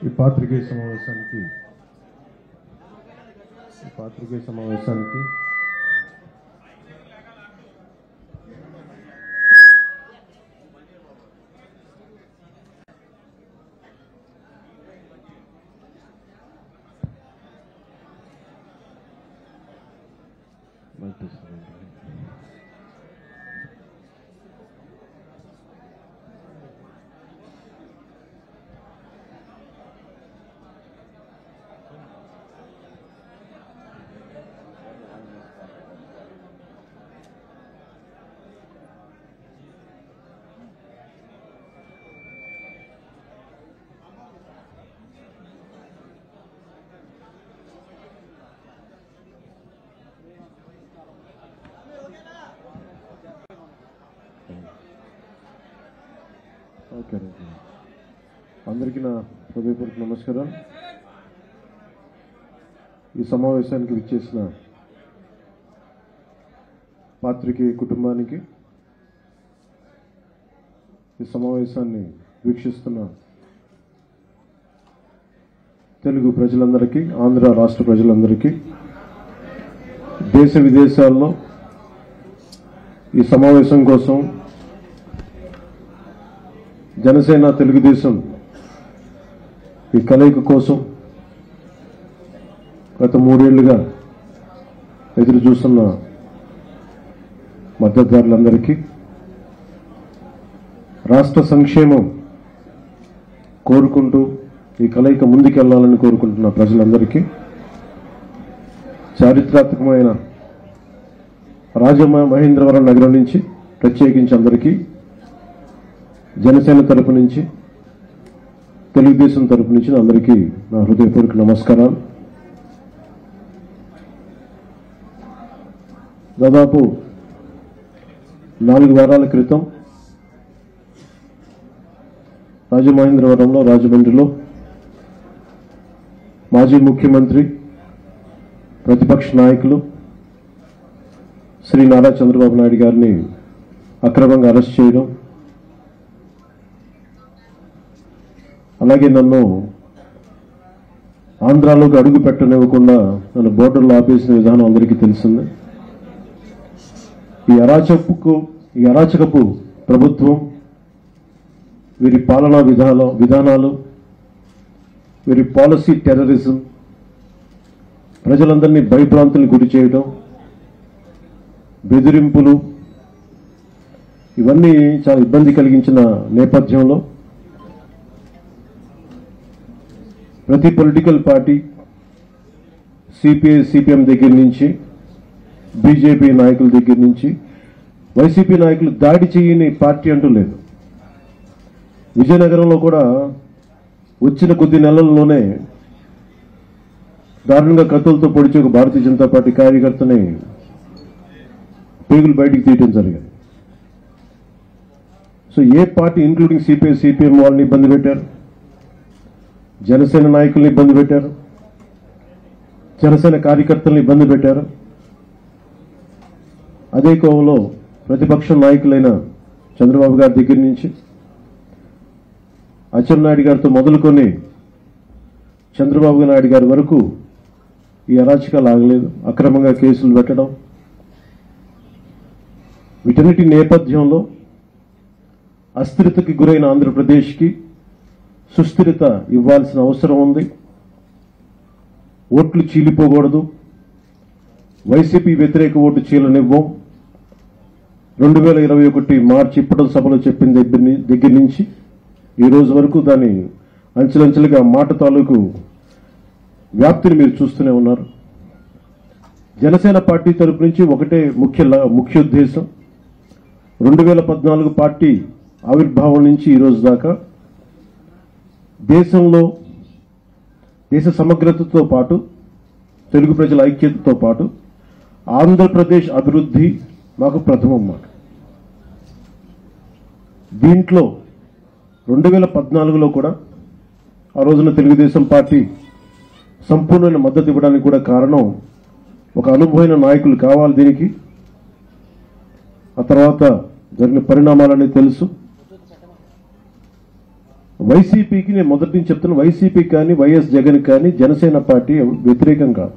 ఈ పాత్రికేయ సమావేశానికి అందరికీ నా హృదయపూర్వక నమస్కారం. ఈ సమావేశానికి విచ్చేసిన పాత్రికేయ కుటుంబానికి, ఈ సమావేశాన్ని వీక్షిస్తున్న తెలుగు ప్రజలందరికీ, ఆంధ్ర రాష్ట్ర ప్రజలందరికీ, దేశ విదేశాల్లో ఈ సమావేశం కోసం జనసేన తెలుగుదేశం ఈ కలయిక కోసం గత 3 ఏళ్లుగా ఎదురు చూస్తున్న మద్దతుదారులందరికీ, రాష్ట్ర సంక్షేమం కోరుకుంటూ ఈ కలయిక ముందుకెళ్లాలని కోరుకుంటున్న ప్రజలందరికీ, చారిత్రాత్మకమైన రాజమహేంద్రవరం నగరం నుంచి ప్రత్యేకించి అందరికీ జనసేన తరపు నుంచి, తెలుగుదేశం తరపు నుంచి అందరికీ నా హృదయపూర్వక నమస్కారాలు. దాదాపు 4 వారాల క్రితం రాజమహేంద్రవరంలో, రాజమండ్రిలో మాజీ ముఖ్యమంత్రి, ప్రతిపక్ష నాయకులు శ్రీ నారా చంద్రబాబు నాయుడు గారిని అక్రమంగా అరెస్ట్ చేయడం, అలాగే నన్ను ఆంధ్రాలోకి అడుగు పెట్టనివ్వకుండా నన్ను బోర్డర్లో ఆపేసిన విధానం అందరికీ తెలిసిందే. ఈ అరాచకపు ప్రభుత్వం, వీరి పాలనా విధానాలు, వీరి పాలసీ టెర్రరిజం, ప్రజలందరినీ భయభ్రాంతులకు గురి చేయడం, బెదిరింపులు, ఇవన్నీ చాలా ఇబ్బంది కలిగించిన నేపథ్యంలో ప్రతి పొలిటికల్ పార్టీ, సిపిఐ సిపిఎం దగ్గర నుంచి, బీజేపీ నాయకుల దగ్గర నుంచి, వైసీపీ నాయకులు దాడి చేయని పార్టీ అంటూ లేదు. విజయనగరంలో కూడా వచ్చిన కొద్ది నెలల్లోనే దారుణంగా కత్తులతో పొడిచి ఒక భారతీయ జనతా పార్టీ కార్యకర్తని పేగులు బయటికి తీయడం జరిగింది. సో ఏ పార్టీ, ఇంక్లూడింగ్ సిపిఐ సిపిఎం వాళ్ళని ఇబ్బంది పెట్టారు, జనసేన నాయకుల్ని ఇబ్బంది పెట్టారు, జనసేన కార్యకర్తలను ఇబ్బంది పెట్టారు. అదే కోవలో ప్రతిపక్ష నాయకులైన చంద్రబాబు గారి దగ్గర నుంచి, అచ్చెన్నాయుడు గారితో మొదలుకొని చంద్రబాబు నాయుడు గారి వరకు ఈ అరాచకాలు ఆగలేదు. అక్రమంగా కేసులు పెట్టడం, వీటన్నిటి నేపథ్యంలో అస్థిరతకి గురైన ఆంధ్రప్రదేశ్కి సుస్థిరత ఇవ్వాల్సిన అవసరం ఉంది. ఓట్లు చీలిపోకూడదు, వైసీపీ వ్యతిరేక ఓటు చీలనివ్వం. 2021 మార్చి ఇప్పటి సభలో చెప్పిన దగ్గర నుంచి ఈ రోజు వరకు దాని అంచెలంచెలుగా మాట తాలూకు వ్యాప్తిని మీరు చూస్తూనే ఉన్నారు. జనసేన పార్టీ తరపు నుంచి ఒకటే ముఖ్య ఉద్దేశం, 2014 పార్టీ ఆవిర్భావం నుంచి ఈ రోజు దాకా దేశంలో దేశ సమగ్రతతో పాటు, తెలుగు ప్రజల ఐక్యతతో పాటు ఆంధ్రప్రదేశ్ అభివృద్ధి మాకు ప్రథమం మాట. దీంట్లో 2014లో కూడా ఆ రోజున తెలుగుదేశం పార్టీ సంపూర్ణమైన మద్దతు ఇవ్వడానికి కూడా కారణం ఒక అనుభవమైన నాయకులు కావాలి దీనికి. ఆ తర్వాత జరిగిన పరిణామాలన్నీ తెలుసు. వైసీపీకి నేను మొదటి నుంచి చెప్తున్నా, వైసీపీ కానీ వైఎస్ జగన్ కానీ జనసేన పార్టీ వ్యతిరేకం కాదు.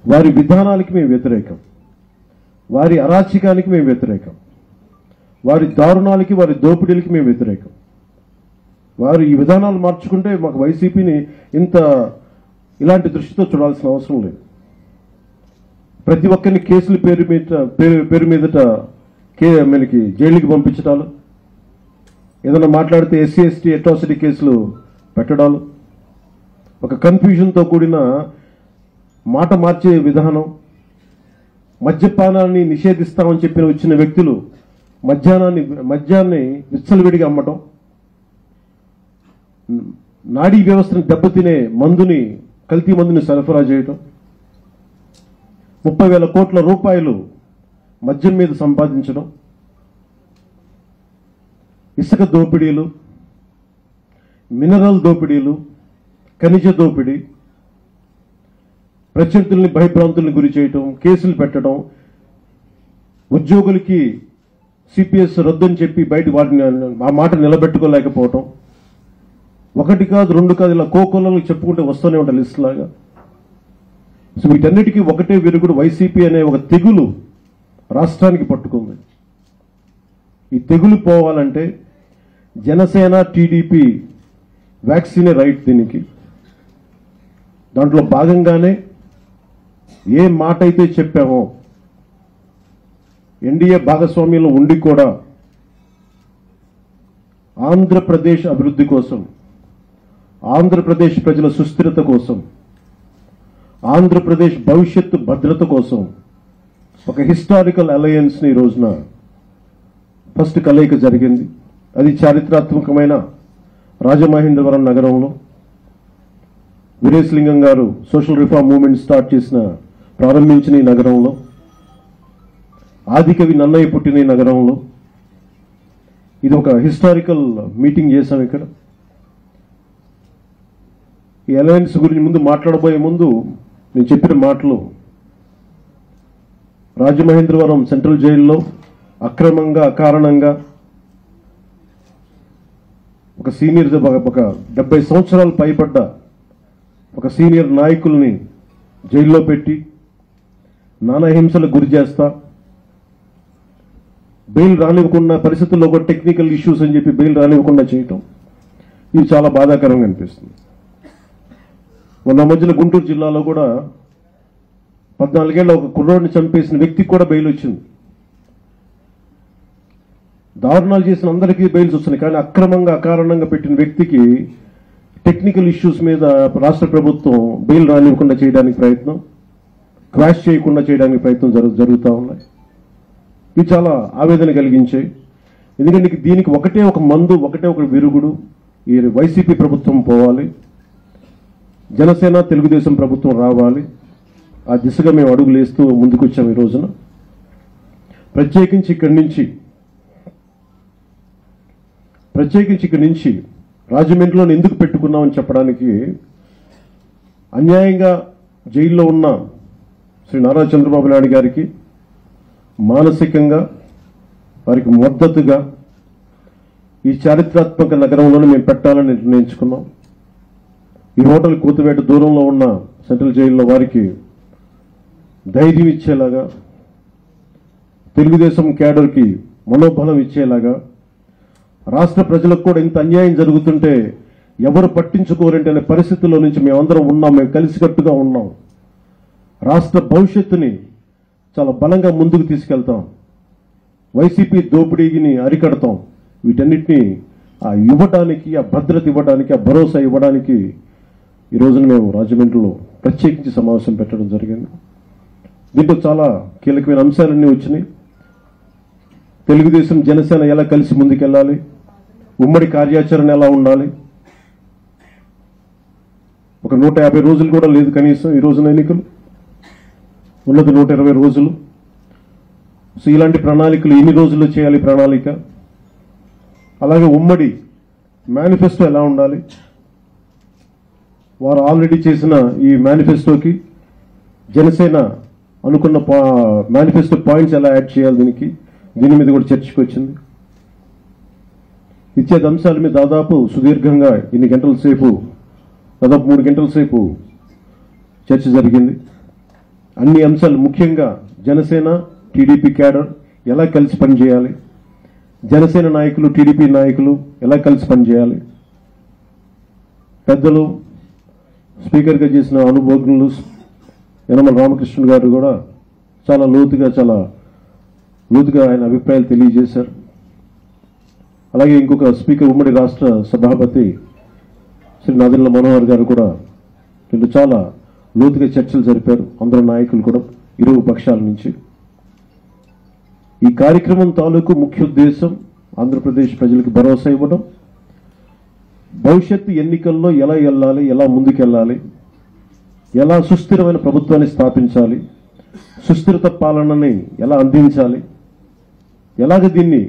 వారి విధానాలకి మేము వ్యతిరేకం, వారి అరాచకానికి మేము వ్యతిరేకం, వారి దారుణాలకి వారి దోపిడీలకి మేము వ్యతిరేకం. వారు ఈ విధానాలు మార్చుకుంటే మాకు వైసీపీని ఇలాంటి దృష్టితో చూడాల్సిన అవసరం లేదు. ప్రతి ఒక్కరిని కేసుల పేరు మీదట మనకి జైలుకి పంపించడాలు, ఏదైనా మాట్లాడితే ఎస్సీ ఎస్టీ అట్రాసిటీ కేసులు పెట్టడాలు, ఒక కన్ఫ్యూజన్తో కూడిన మాట మార్చే విధానం, మద్యపానాన్ని నిషేధిస్తామని చెప్పిన వచ్చిన వ్యక్తులు మద్యాన్ని విచ్చలవిడిగా అమ్మటం, నాడీ వ్యవస్థను దెబ్బతినే కల్తీ మందుని సరఫరా చేయటం, 30,000 కోట్ల రూపాయలు మద్యం మీద సంపాదించడం, ఇసుక దోపిడీలు, మినరల్ దోపిడీలు, ఖనిజ దోపిడీ, ప్రత్యర్థుల్ని భయభ్రాంతుల్ని గురి చేయటం, కేసులు పెట్టడం, ఉద్యోగులకి సిపిఎస్ రద్దని చెప్పి బయట వాటిని ఆ మాట నిలబెట్టుకోలేకపోవటం, ఒకటి కాదు రెండు కాదు ఇలా కోకొల్లలు చెప్పుకుంటే వస్తూనే ఉంటాయి లిస్ట్ లాగా. సో వీటన్నిటికీ ఒకటే విరుగుడు, వైసీపీ అనే ఒక తెగులు రాష్ట్రానికి పట్టుకుంది. ఈ తెగులు పోవాలంటే జనసేన టీడీపీ వ్యాక్సినే రైట్. దీనికి దాంట్లో భాగంగానే ఏ మాట అయితే చెప్పామో ఎన్డీఏ భాగస్వామ్యంలో ఉండి కూడా ఆంధ్రప్రదేశ్ అభివృద్ధి కోసం, ఆంధ్రప్రదేశ్ ప్రజల సుస్థిరత కోసం, ఆంధ్రప్రదేశ్ భవిష్యత్తు భద్రత కోసం ఒక హిస్టారికల్ అలయన్స్ ని ఈ రోజున ఫస్ట్ కలయిక జరిగింది. అది చారిత్రాత్మకమైన రాజమహేంద్రవరం నగరంలో వీరేశలింగం గారు సోషల్ రిఫార్మ్ మూవ్మెంట్ ప్రారంభించిన ఈ నగరంలో, ఆదికవి నన్నయ్య పుట్టిన ఈ నగరంలో ఇది ఒక హిస్టారికల్ మీటింగ్ చేశాం. ఇక్కడ ఈ అలయన్స్ గురించి ముందు మాట్లాడబోయే ముందు నేను చెప్పిన మాటలు, రాజమహేంద్రవరం సెంట్రల్ జైల్లో అక్రమంగా అకారణంగా ఒక సీనియర్, ఒక 70 సంవత్సరాలు పైబడ్డ ఒక సీనియర్ నాయకుల్ని జైల్లో పెట్టి నానా హింసలకు గురి చేస్తా, బెయిల్ రానివ్వకుండా, పరిస్థితుల్లో కూడా టెక్నికల్ ఇష్యూస్ అని చెప్పి బెయిల్ రానివ్వకుండా చేయటం, ఇది చాలా బాధాకరంగా అనిపిస్తుంది. మొన్న మధ్యలో గుంటూరు జిల్లాలో కూడా 14 ఏళ్ల ఒక కుర్రోడిని చంపేసిన వ్యక్తికి కూడా బెయిల్ వచ్చింది. దారుణాలు చేసిన అందరికీ బెయిల్స్ వస్తున్నాయి, కానీ అక్రమంగా అకారణంగా పెట్టిన వ్యక్తికి టెక్నికల్ ఇష్యూస్ మీద రాష్ట్ర ప్రభుత్వం బెయిల్ రానివ్వకుండా చేయడానికి ప్రయత్నం, క్వాష్ చేయకుండా చేయడానికి ప్రయత్నం జరుగుతూ ఉన్నాయి. ఇవి చాలా ఆవేదన కలిగించాయి. ఎందుకంటే దీనికి ఒకటే ఒక మందు, ఒకటే ఒక విరుగుడు, ఈ వైసీపీ ప్రభుత్వం పోవాలి, జనసేన తెలుగుదేశం ప్రభుత్వం రావాలి. ఆ దిశగా మేము అడుగులేస్తూ ముందుకొచ్చాము. ఈ రోజున ప్రత్యేకించి ఇక్కడి నుంచి రాజమండ్రిలో ఎందుకు పెట్టుకున్నామని చెప్పడానికి, అన్యాయంగా జైల్లో ఉన్న శ్రీ నారా చంద్రబాబు నాయుడు గారికి మానసికంగా వారికి మద్దతుగా ఈ చారిత్రాత్మక నగరంలోనే మేము పెట్టాలని నిర్ణయించుకున్నాం. ఈ హోటల్ కూతువేట దూరంలో ఉన్న సెంట్రల్ జైల్లో వారికి ధైర్యం ఇచ్చేలాగా, తెలుగుదేశం క్యాడర్కి మనోబలం ఇచ్చేలాగా, రాష్ట్ర ప్రజలకు కూడా ఇంత అన్యాయం జరుగుతుంటే ఎవరు పట్టించుకోరంటే అనే పరిస్థితుల్లో నుంచి మేమందరం ఉన్నాం, మేము కలిసికట్టుగా ఉన్నాం. రాష్ట్ర భవిష్యత్తుని చాలా బలంగా ముందుకు తీసుకెళ్తాం, వైసీపీ దోపిడీని అరికడతాం. వీటన్నిటినీ ఇవ్వడానికి, ఆ భద్రత ఇవ్వడానికి, ఆ భరోసా ఇవ్వడానికి ఈ రోజున మేము రాజమండ్రిలో ప్రత్యేకించి సమావేశం పెట్టడం జరిగింది. దీంట్లో చాలా కీలకమైన అంశాలన్నీ వచ్చినాయి. తెలుగుదేశం జనసేన ఎలా కలిసి ముందుకెళ్ళాలి, ఉమ్మడి కార్యాచరణ ఎలా ఉండాలి. ఒక 150 రోజులు కూడా లేదు కనీసం ఈ రోజున ఎన్నికలు, ఉన్నది 120 రోజులు. సో ఇలాంటి ప్రణాళికలు ఎన్ని రోజుల్లో చేయాలి ప్రణాళిక, అలాగే ఉమ్మడి మేనిఫెస్టో ఎలా ఉండాలి, వారు ఆల్రెడీ చేసిన ఈ మేనిఫెస్టోకి జనసేన అనుకున్న మేనిఫెస్టో పాయింట్స్ ఎలా యాడ్ చేయాలి దీని మీద కూడా చర్చకు వచ్చింది. ఇచ్చే అంశాల మీద దాదాపు సుదీర్ఘంగా ఇన్ని గంటల సేపు, దాదాపు 3 గంటల సేపు చర్చ జరిగింది. అన్ని అంశాలు, ముఖ్యంగా జనసేన టీడీపీ క్యాడర్ ఎలా కలిసి పనిచేయాలి, జనసేన నాయకులు టీడీపీ నాయకులు ఎలా కలిసి పనిచేయాలి, పెద్దలు స్పీకర్గా చేసిన అనుభవజ్ఞులు యనమల రామకృష్ణ గారు కూడా చాలా లోతుగా ఆయన అభిప్రాయాలు తెలియజేశారు. అలాగే ఇంకొక స్పీకర్, ఉమ్మడి రాష్ట్ర సభాపతి శ్రీ నాదెండ్ల మనోహర్ గారు కూడా వీళ్ళు చాలా లోతుగా చర్చలు జరిపారు. అందరూ నాయకులు కూడా ఇరు పక్షాల నుంచి. ఈ కార్యక్రమం తాలూకు ముఖ్య ఉద్దేశం ఆంధ్రప్రదేశ్ ప్రజలకు భరోసా ఇవ్వడం, భవిష్యత్తు ఎన్నికల్లో ఎలా వెళ్ళాలి, ఎలా ముందుకెళ్ళాలి, ఎలా సుస్థిరమైన ప్రభుత్వాన్ని స్థాపించాలి, సుస్థిరత పాలనని ఎలా అందించాలి, ఎలాగ దీన్ని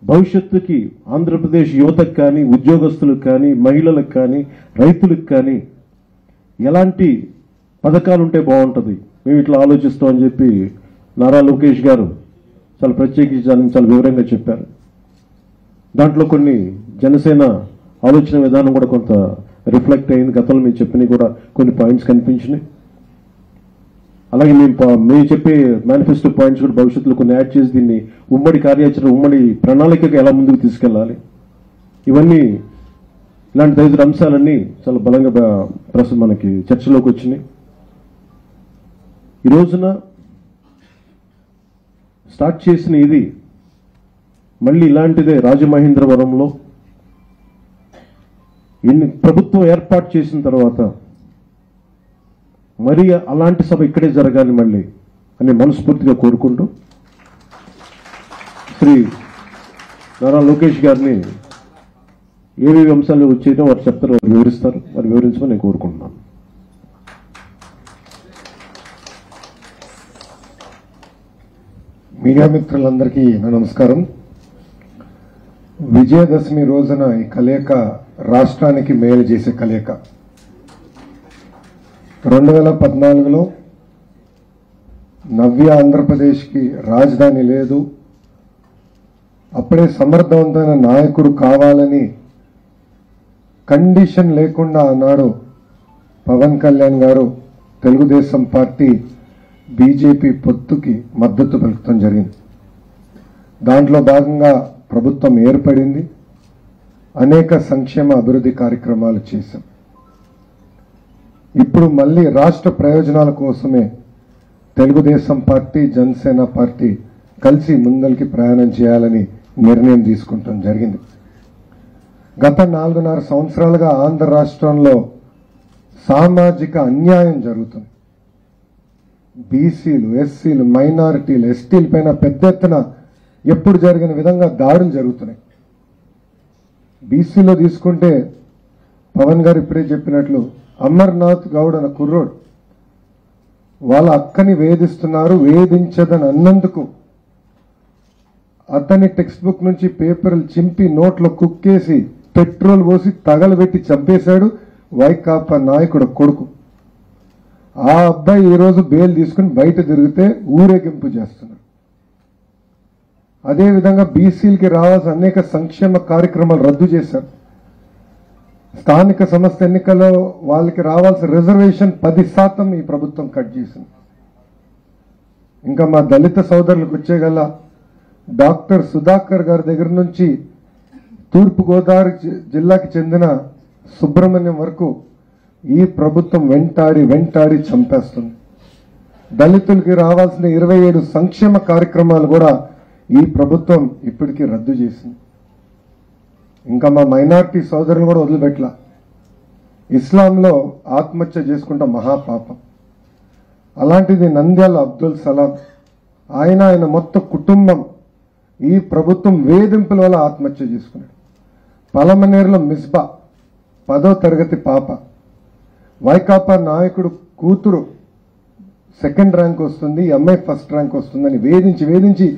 భవిష్యత్తుకి ఆంధ్రప్రదేశ్ యువతకు కానీ, ఉద్యోగస్తులకు కానీ, మహిళలకు కానీ, రైతులకు కానీ ఎలాంటి పథకాలు ఉంటే బాగుంటుంది, మేము ఇట్లా ఆలోచిస్తామని చెప్పి నారా లోకేష్ గారు చాలా ప్రత్యేకించి చాలా వివరంగా చెప్పారు. దాంట్లో కొన్ని జనసేన ఆలోచన విధానం కూడా కొంత రిఫ్లెక్ట్ అయింది. గతంలో మేము చెప్పినవి కూడా కొన్ని పాయింట్స్ కనిపించినాయి. అలాగే మేము చెప్పే మేనిఫెస్టో పాయింట్స్ కూడా భవిష్యత్తులో కొన్ని యాడ్ చేసి దీన్ని ఉమ్మడి కార్యాచరణ, ఉమ్మడి ప్రణాళికగా ఎలా ముందుకు తీసుకెళ్లాలి, ఇవన్నీ ఇలాంటి తదితర అంశాలన్నీ చాలా బలంగా ప్రస్తుతం మనకి చర్చలోకి వచ్చినాయి. ఈ రోజున స్టార్ట్ చేసిన ఇది మళ్ళీ ఇలాంటిదే రాజమహేంద్రవరంలో ప్రభుత్వం ఏర్పాటు చేసిన తర్వాత మరి అలాంటి సభ ఇక్కడే జరగాలి మళ్ళీ అని మనస్ఫూర్తిగా కోరుకుంటూ శ్రీ నారా లోకేష్ గారిని ఏవేవి అంశాలు వచ్చేదో వారు చెప్తారు, వారు వివరిస్తారు, వారు వివరించమని నేను కోరుకుంటున్నాను. మీడియా మిత్రులందరికీ నా నమస్కారం. విజయదశమి రోజున ఈ కలయిక రాష్ట్రానికి మేలు చేసే కలయిక. 2014లో నవ్య ఆంధ్రప్రదేశ్కి రాజధాని లేదు, అప్పుడే సమర్థవంతమైన నాయకుడు కావాలని కండిషన్ లేకుండా ఆనాడు పవన్ కళ్యాణ్ గారు తెలుగుదేశం పార్టీ బీజేపీ పొత్తుకి మద్దతు పలుకడం జరిగింది. దాంట్లో భాగంగా ప్రభుత్వం ఏర్పడింది, అనేక సంక్షేమ అభివృద్ధి కార్యక్రమాలు చేశాం. ఇప్పుడు మళ్ళీ రాష్ట్ర ప్రయోజనాల కోసమే తెలుగుదేశం పార్టీ, జనసేన పార్టీ కలిసి ముందరికి ప్రయాణం చేయాలని నిర్ణయం తీసుకుంటాం జరిగింది. గత 4.5 సంవత్సరాలుగా ఆంధ్ర రాష్ట్రంలో సామాజిక అన్యాయం జరుగుతుంది. బీసీలు, ఎస్సీలు, మైనారిటీలు, ఎస్టీల పైన పెద్ద ఎత్తున ఎప్పుడు జరిగిన విధంగా దాడులు జరుగుతున్నాయి. బీసీలో తీసుకుంటే పవన్ గారు ఇప్పుడే చెప్పినట్లు అమర్నాథ్ గౌడ్ అన్న కుర్రోడు వాళ్ళ అక్కని వేధిస్తున్నారు. వేధించదని అన్నందుకు అతని టెక్స్ట్ బుక్ నుంచి పేపర్లు చింపి నోట్లో కుక్కేసి పెట్రోల్ పోసి తగలబెట్టి చంపేశాడు వైకాపా నాయకుడు కొడుకు. ఆ అబ్బాయి ఈరోజు బెయిల్ తీసుకుని బయట తిరిగితే ఊరేగింపు చేస్తున్నారు. అదేవిధంగా బీసీలకి రావాల్సిన అనేక సంక్షేమ కార్యక్రమాలు రద్దు చేశారు. స్థానిక సంస్థ ఎన్నికల్లో వాళ్ళకి రావాల్సిన రిజర్వేషన్ 10% ఈ ప్రభుత్వం కట్ చేసింది. ఇంకా మా దళిత సోదరులకు వచ్చేగల డాక్టర్ సుధాకర్ గారి దగ్గర నుంచి తూర్పుగోదావరి జిల్లాకి చెందిన సుబ్రహ్మణ్యం వరకు ఈ ప్రభుత్వం వెంటాడి చంపేస్తుంది. దళితులకి రావాల్సిన 27 సంక్షేమ కార్యక్రమాలు కూడా ఈ ప్రభుత్వం ఇప్పటికీ రద్దు చేసింది. ఇంకా మా మైనారిటీ సోదరులు కూడా వదిలిపెట్టలా. ఇస్లాంలో ఆత్మహత్య చేసుకుంటే మహాపాపం. అలాంటిది నంద్యాల అబ్దుల్ సలాం ఆయన మొత్తం కుటుంబం ఈ ప్రభుత్వం వేధింపుల వల్ల ఆత్మహత్య చేసుకున్నాడు. పలమనేరులో మిస్బా 10వ తరగతి పాప, వైకాపా నాయకుడు కూతురు 2nd ర్యాంక్ వస్తుంది, ఈ అమ్మాయి 1st ర్యాంక్ వస్తుందని వేధించి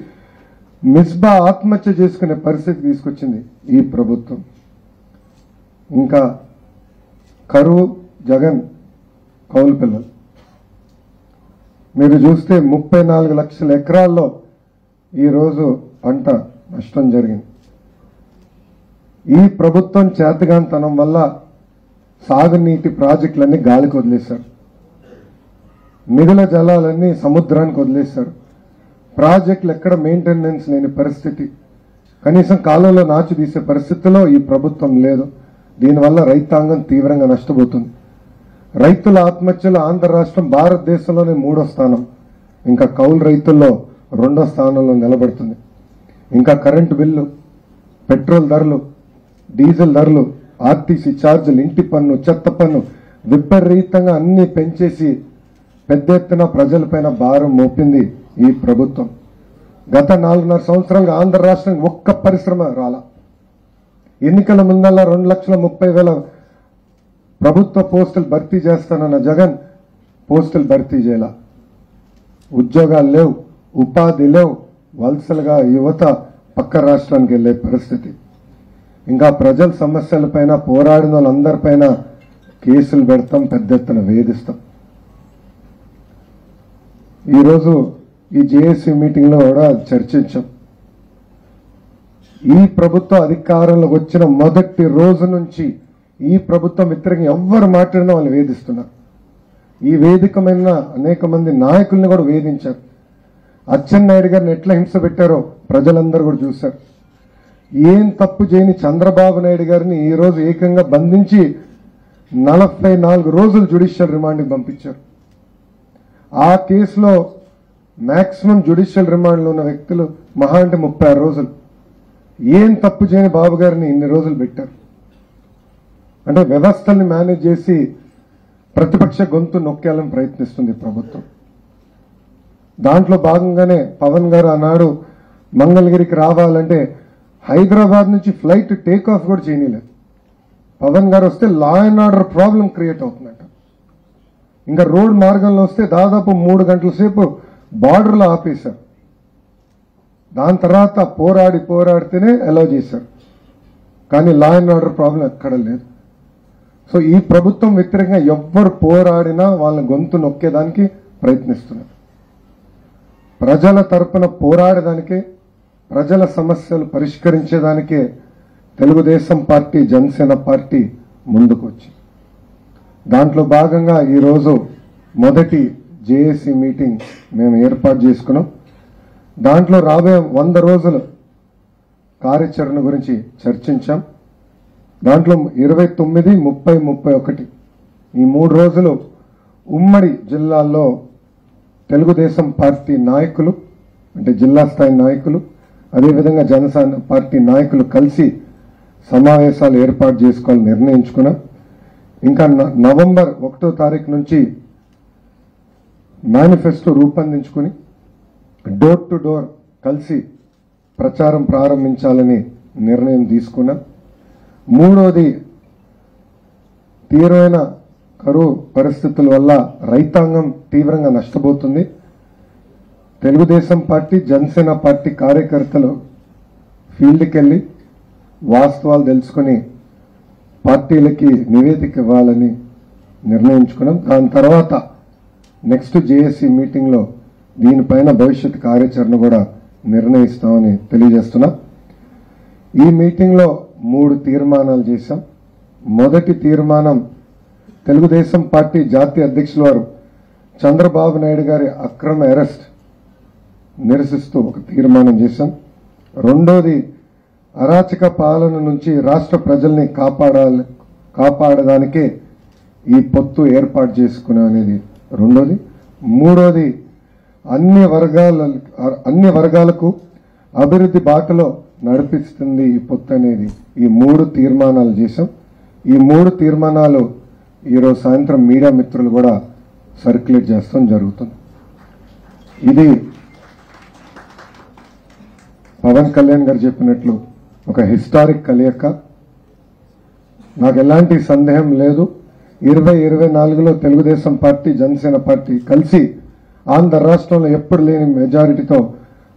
మిస్బా ఆత్మహత్య చేసుకునే పరిస్థితి తీసుకొచ్చింది ఈ ప్రభుత్వం. ఇంకా కరువు, జగన్ కౌలు పిల్లలు. మీరు చూస్తే 34 లక్షల ఎకరాల్లో ఈరోజు పంట నష్టం జరిగింది. ఈ ప్రభుత్వం చేతగాంతనం వల్ల సాగునీటి ప్రాజెక్టులన్నీ గాలికి వదిలేశారు, మిగుల జలాలన్నీ సముద్రానికి వదిలేశారు. ప్రాజెక్టులు ఎక్కడ మెయింటెనెన్స్ లేని పరిస్థితి, కనీసం కాలంలో నాచు తీసే పరిస్థితిలో ఈ ప్రభుత్వం లేదు. దీనివల్ల రైతాంగం తీవ్రంగా నష్టపోతుంది. రైతుల ఆత్మహత్యలు ఆంధ్ర రాష్ట్రం భారతదేశంలోనే 3వ స్థానం, ఇంకా కౌలు రైతుల్లో 2వ స్థానంలో నిలబడుతుంది. ఇంకా కరెంటు బిల్లు, పెట్రోల్ ధరలు, డీజిల్ ధరలు, ఆర్టీసీ ఛార్జీలు, ఇంటి పన్ను, చెత్త పన్ను విపరీతంగా అన్ని పెంచేసి పెద్ద ఎత్తున ప్రజలపైన భారం మోపింది ఈ ప్రభుత్వం. గత 4.5 సంవత్సరాలుగా ఆంధ్ర రాష్ట్రానికి ఒక్క పరిశ్రమ రాలా. ఎన్నికల ముందల్లా 2,30,000 ప్రభుత్వ పోస్టులు భర్తీ చేస్తానన్న జగన్ పోస్టులు భర్తీ చేయాల. ఉద్యోగాలు లేవు, ఉపాధి లేవు, వలసలుగా యువత పక్క రాష్ట్రానికి వెళ్లే పరిస్థితి. ఇంకా ప్రజల సమస్యలపైన పోరాడిన వాళ్ళందరిపైన కేసులు పెడతాం, పెద్ద ఎత్తున వేధిస్తాం. ఈరోజు ఈ జేఏసీ మీటింగ్ లో కూడా చర్చించాం. ఈ ప్రభుత్వం అధికారంలోకి వచ్చిన మొదటి రోజు నుంచి ఈ ప్రభుత్వం వ్యతిరేకంగా ఎవ్వరు మాట్లాడినా వాళ్ళు వేధిస్తున్నారు. ఈ వేదిక మీద అనేక మంది నాయకుల్ని కూడా వేధించారు. అచ్చెన్నాయుడు గారిని ఎట్లా హింస పెట్టారో ప్రజలందరూ కూడా చూశారు. ఏం తప్పు చేయని చంద్రబాబు నాయుడు గారిని ఈ రోజు ఏకంగా బంధించి 44 రోజులు జ్యుడిషియల్ రిమాండ్కి పంపించారు. ఆ కేసులో మాక్సిమం జ్యుడిషియల్ రిమాండ్లో ఉన్న వ్యక్తులు మహా అంటే 36 రోజులు. ఏం తప్పు చేయని బాబు గారిని ఇన్ని రోజులు పెట్టారు. అంటే వ్యవస్థల్ని మేనేజ్ చేసి ప్రతిపక్ష గొంతు నొక్కేయాలని ప్రయత్నిస్తుంది ప్రభుత్వం. దాంట్లో భాగంగానే పవన్ గారు ఆనాడు మంగళగిరికి రావాలంటే హైదరాబాద్ నుంచి ఫ్లైట్ టేక్ ఆఫ్ కూడా చేయలేదు. పవన్ గారు వస్తే law and order problem create అవుతుందట. ఇంకా రోడ్ మార్గంలో వస్తే దాదాపు 3 గంటల సేపు బార్డర్లో ఆపేశారు. దాని తర్వాత పోరాడితేనే అలౌ చేశారు. కానీ లా అండ్ ఆర్డర్ ప్రాబ్లం ఎక్కడ లేదు. సో ఈ ప్రభుత్వం వ్యతిరేకంగా ఎవ్వరు పోరాడినా వాళ్ళ గొంతు నొక్కేదానికి ప్రయత్నిస్తున్నారు. ప్రజల తరపున పోరాడడానికే, ప్రజల సమస్యలు పరిష్కరించేదానికే తెలుగుదేశం పార్టీ, జనసేన పార్టీ ముందుకు వచ్చి దాంట్లో భాగంగా ఈరోజు మొదటి జేఏసీ మీటింగ్ మేము ఏర్పాటు చేసుకున్నాం. దాంట్లో రాబోయే 100 రోజుల కార్యాచరణ గురించి చర్చించాం. దాంట్లో 29, 30, 31 ఈ 3 రోజులు ఉమ్మడి జిల్లాల్లో తెలుగుదేశం పార్టీ నాయకులు, అంటే జిల్లా స్థాయి నాయకులు, అదేవిధంగా జనసేన పార్టీ నాయకులు కలిసి సమావేశాలు ఏర్పాటు చేసుకోవాలని నిర్ణయించుకున్నాం. ఇంకా నవంబర్ 1వ తారీఖు నుంచి మేనిఫెస్టో రూపొందించుకుని డోర్ టు డోర్ కలిసి ప్రచారం ప్రారంభించాలని నిర్ణయం తీసుకున్నాం. 3వది, తీవ్రమైన కరువు పరిస్థితుల వల్ల రైతాంగం తీవ్రంగా నష్టపోతుంది. తెలుగుదేశం పార్టీ, జనసేన పార్టీ కార్యకర్తలు ఫీల్డ్కి వెళ్ళి వాస్తవాలు తెలుసుకుని పార్టీలకి నివేదిక ఇవ్వాలని నిర్ణయించుకున్నాం. దాని తర్వాత నెక్స్ట్ జేఏసీ మీటింగ్లో దీనిపైన భవిష్యత్ కార్యాచరణ కూడా నిర్ణయిస్తామని తెలియజేస్తున్నాం. ఈ మీటింగ్లో 3 తీర్మానాలు చేశాం. మొదటి తీర్మానం తెలుగుదేశం పార్టీ జాతీయ అధ్యక్షుల వారు చంద్రబాబు నాయుడు గారి అక్రమ అరెస్ట్ నిరసిస్తూ ఒక తీర్మానం చేశాం. రెండోది, అరాచక పాలన నుంచి రాష్ట్ర ప్రజల్ని కాపాడడానికే ఈ పొత్తు ఏర్పాటు చేసుకునే అనేది రెండోది. మూడోది, అన్ని వర్గాలకు అభివృద్ధి బాటలో నడిపిస్తుంది ఈ పొత్తు అనేది. ఈ 3 తీర్మానాలు చేశాం. ఈ 3 తీర్మానాలు ఈరోజు సాయంత్రం మీడియా మిత్రులు కూడా సర్క్యులేట్ చేస్తాం జరుగుతుంది. ఇది పవన్ కళ్యాణ్ గారు చెప్పినట్లు ఒక హిస్టారిక్ కలయిక. నాకు ఎలాంటి సందేహం లేదు, 2024లో తెలుగుదేశం పార్టీ, జనసేన పార్టీ కలిసి ఆంధ్ర రాష్ట్రంలో ఎప్పుడు లేని మెజారిటీతో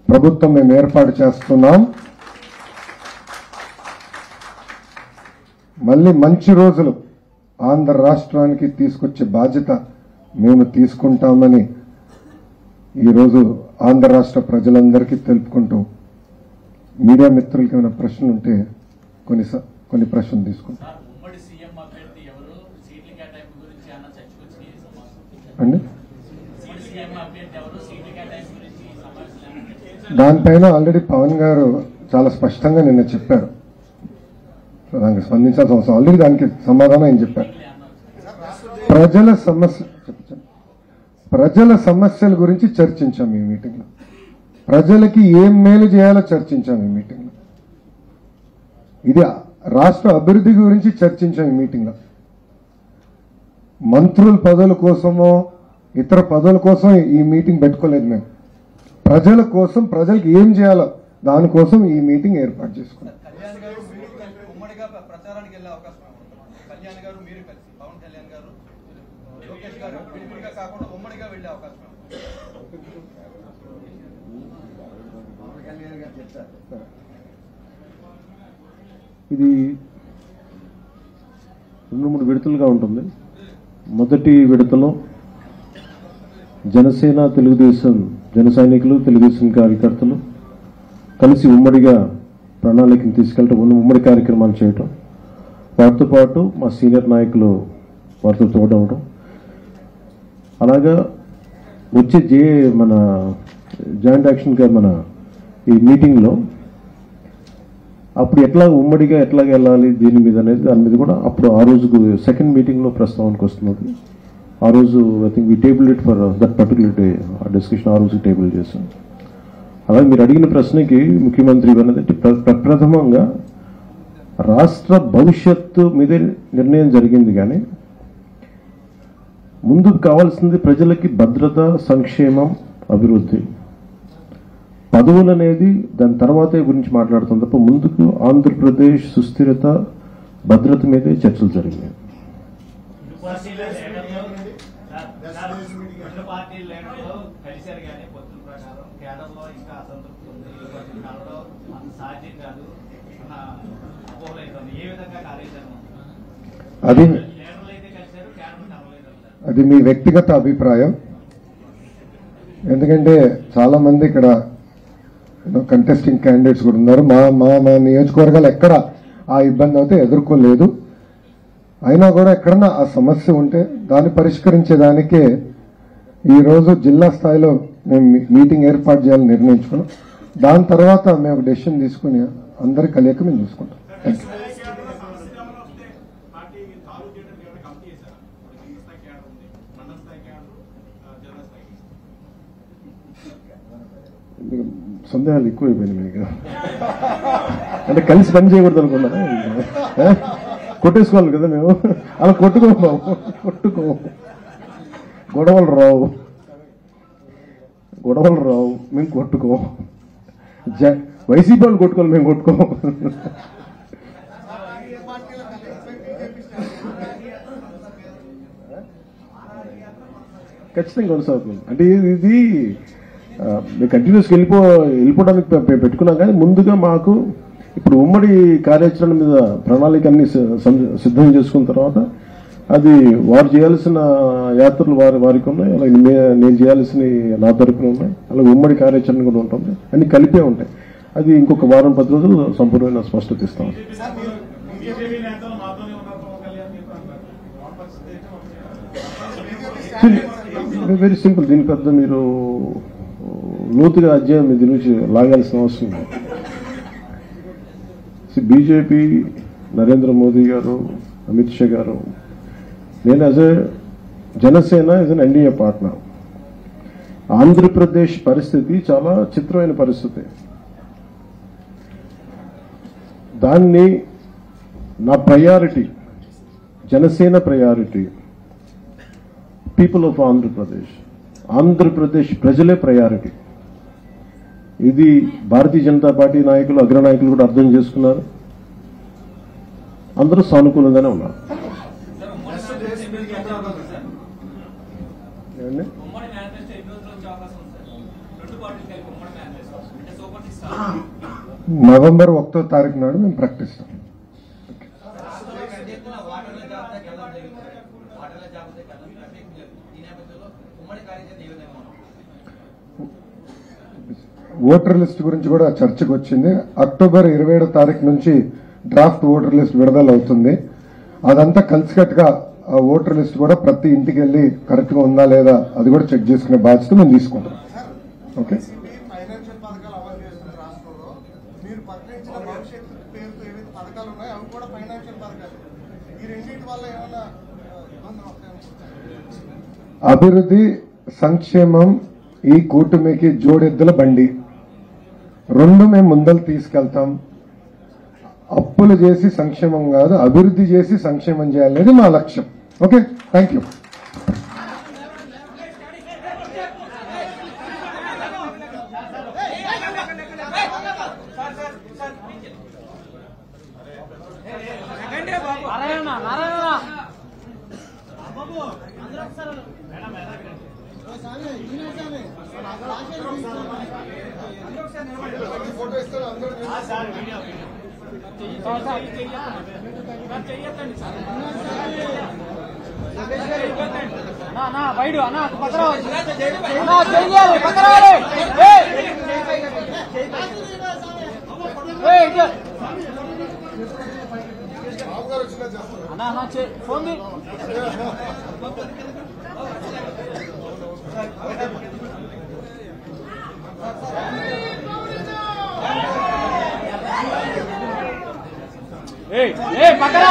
ప్రభుత్వం మేము ఏర్పాటు చేస్తున్నాం. మళ్ళీ మంచి రోజులు ఆంధ్ర రాష్ట్రానికి తీసుకొచ్చే బాధ్యత మేము తీసుకుంటామని ఈరోజు ఆంధ్ర రాష్ట్ర ప్రజలందరికీ తెలుపుకుంటూ మీడియా మిత్రులకి ఏమైనా ప్రశ్నలు ఉంటే కొన్ని ప్రశ్నలు తీసుకుంటాం అండి. దానిపైన ఆల్రెడీ పవన్ గారు చాలా స్పష్టంగా నిన్న చెప్పారు. దానికి స్పందించాల్సిన అవసరం ఆల్రెడీ దానికి సమాధానం ఆయన చెప్పారు. ప్రజల సమస్యల గురించి చర్చించాం ఈ మీటింగ్లో. ప్రజలకి ఏం మేలు చేయాలో చర్చించాం ఈ మీటింగ్లో. ఇది రాష్ట్ర అభివృద్ధి గురించి చర్చించాం ఈ మీటింగ్లో. మంత్రుల పదవుల కోసమో ఇతర పదవుల కోసం ఈ మీటింగ్ పెట్టుకోలేదు. మేము ప్రజల కోసం, ప్రజలకు ఏం చేయాలో దానికోసం ఈ మీటింగ్ ఏర్పాటు చేసుకున్నాం. ఇది 2-3 విడతలుగా ఉంటుంది. మొదటి విడతలో జనసేన, తెలుగుదేశం జన సైనికులు, తెలుగుదేశం కార్యకర్తలు కలిసి ఉమ్మడిగా ప్రణాళికను తీసుకెళ్ళటం, ఉమ్మడి కార్యక్రమాలు చేయటం, వాటితో పాటు మా సీనియర్ నాయకులు వారితో తోడవడం, అలాగా వచ్చే మన జాయింట్ యాక్షన్గా మన ఈ మీటింగ్లో అప్పుడు ఉమ్మడిగా ఎట్లా వెళ్ళాలి దీని మీద అనేది దాని మీద కూడా అప్పుడు ఆ రోజుకు సెకండ్ మీటింగ్లో ప్రస్తావనకు వస్తున్నది. ఆ రోజు I think we table it for that particular day. ఆ డిస్కషన్ ఆ రోజు టేబుల్ చేశాం. అలాగే మీరు అడిగిన ప్రశ్నకి ముఖ్యమంత్రి అనేది ప్రప్రథమంగా రాష్ట్ర భవిష్యత్తు మీదే నిర్ణయం జరిగింది. కానీ ముందుకు కావాల్సింది ప్రజలకి భద్రత, సంక్షేమం, అభివృద్ధి. పదవులు అనేది దాని తర్వాతే గురించి మాట్లాడుతాం తప్ప ముందుకు ఆంధ్రప్రదేశ్ సుస్థిరత, భద్రత మీదే చర్చలు జరిగినాయి. అది మీ వ్యక్తిగత అభిప్రాయం. ఎందుకంటే చాలా మంది ఇక్కడ కంటెస్టింగ్ క్యాండిడేట్స్ కూడా ఉన్నారు. మా నియోజకవర్గాలు ఎక్కడ ఆ ఇబ్బంది అయితే ఎదుర్కోలేదు. అయినా కూడా ఎక్కడన్నా ఆ సమస్య ఉంటే దాన్ని పరిష్కరించేదానికే ఈరోజు జిల్లా స్థాయిలో మేము మీటింగ్ ఏర్పాటు చేయాలని నిర్ణయించుకున్నాం. దాని తర్వాత మేము డెసిషన్ తీసుకుని అందరి కలియక మేము చూసుకుంటాం. సందేహాలు ఎక్కువైపోయింది మీకు. అంటే కలిసి పని చేయకూడదు అనుకున్నారా? కొట్టేసుకోవాలి కదా మేము. అలా కొట్టుకో గొడవలు రావు మేము కొట్టుకో. వైసీపీ వాళ్ళు కొట్టుకోవాలి, మేము కొట్టుకో. ఖచ్చితంగా కొనసాగుతుంది. అంటే ఇది కంటిన్యూస్గా వెళ్ళిపోవడానికి పెట్టుకున్నాం. కానీ ముందుగా మాకు ఇప్పుడు ఉమ్మడి కార్యాచరణ మీద ప్రణాళిక అన్ని సిద్ధం చేసుకున్న తర్వాత అది వారు చేయాల్సిన యాత్రలు వారికి ఉన్నాయి, అలాగే నేను చేయాల్సిన నా తరపున ఉన్నాయి, అలాగే ఉమ్మడి కార్యాచరణ కూడా ఉంటుంది. అన్ని కలిపే ఉంటాయి. అది ఇంకొక వారం 10 రోజులు సంపూర్ణమైన స్పష్టత ఇస్తాం. Very simple. దీని పెద్ద మీరు లోతుగా అధ్యాయం దీని నుంచి లాగాల్సిన అవసరం లేదు. బీజేపీ, నరేంద్ర మోదీ గారు, అమిత్ షా గారు, నేను as a Janasena as an NDA partner. Andhra Pradesh పరిస్థితి చాలా చిత్రమైన పరిస్థితి. దాన్ని నా priority, Janasena priority, people of Andhra Pradesh ప్రజలే ప్రయారిటీ. ఇది భారతీయ జనతా పార్టీ నాయకులు, అగ్రనాయకులు కూడా అర్థం చేసుకున్నారు. అందరూ సానుకూలంగానే ఉన్నారు. నవంబర్ 1వ తారీఖు నాడు మేము ప్రకటిస్తాం. ఎత్తున వాటర్ల జాబితాకి వెళ్ళడం జరిగింది. వాటర్ల జాబితాకి వెళ్ళడం ట్రాఫిక్ లేదు. ఈ నేపథ్యంలో ఉమ్మడి కార్యాచరణ ఏ విధంగా ఉంది? ఓటర్ లిస్ట్ గురించి కూడా చర్చకు వచ్చింది. అక్టోబర్ 27వ తారీఖు నుంచి డ్రాఫ్ట్ ఓటర్ లిస్ట్ విడుదల అవుతుంది. అదంతా కలిసికట్టుగా ఆ ఓటర్ లిస్ట్ కూడా ప్రతి ఇంటికి వెళ్లి కరెక్ట్ గా ఉందా లేదా అది కూడా చెక్ చేసుకునే బాధ్యత మేము తీసుకుంటాం. ఓకే, ఫైనాన్షియల్ పథకాలు అమలు చేస్తున్న రాష్ట్రంలో మీరు ప్రకటించిన భవిష్యత్తు పేరుతో ఏవైతే పథకాలు ఉన్నాయో అవి కూడా ఫైనాన్షియల్ పథకాలు. ఈ రెండింటి వల్ల ఏమైనా ఇబ్బందులు వస్తాయనుకుంటున్నారు? అభివృద్ధి సంక్షేమం ఈ కూటమికి జోడెద్దుల బండి. రెండు మేము ముందలు తీసుకెళ్తాం. అప్పులు చేసి సంక్షేమం కాదు, అభివృద్ధి చేసి సంక్షేమం చేయాలనేది మా లక్ష్యం. Okay, thank you. ఫోటో ఇస్తారు అందరూ. వైడు అన్నా పక్కరావాలి పక్కరావాలి బాబు గారు వచ్చినా చేస్తారు. అన్నా ఫోన్ పక్కన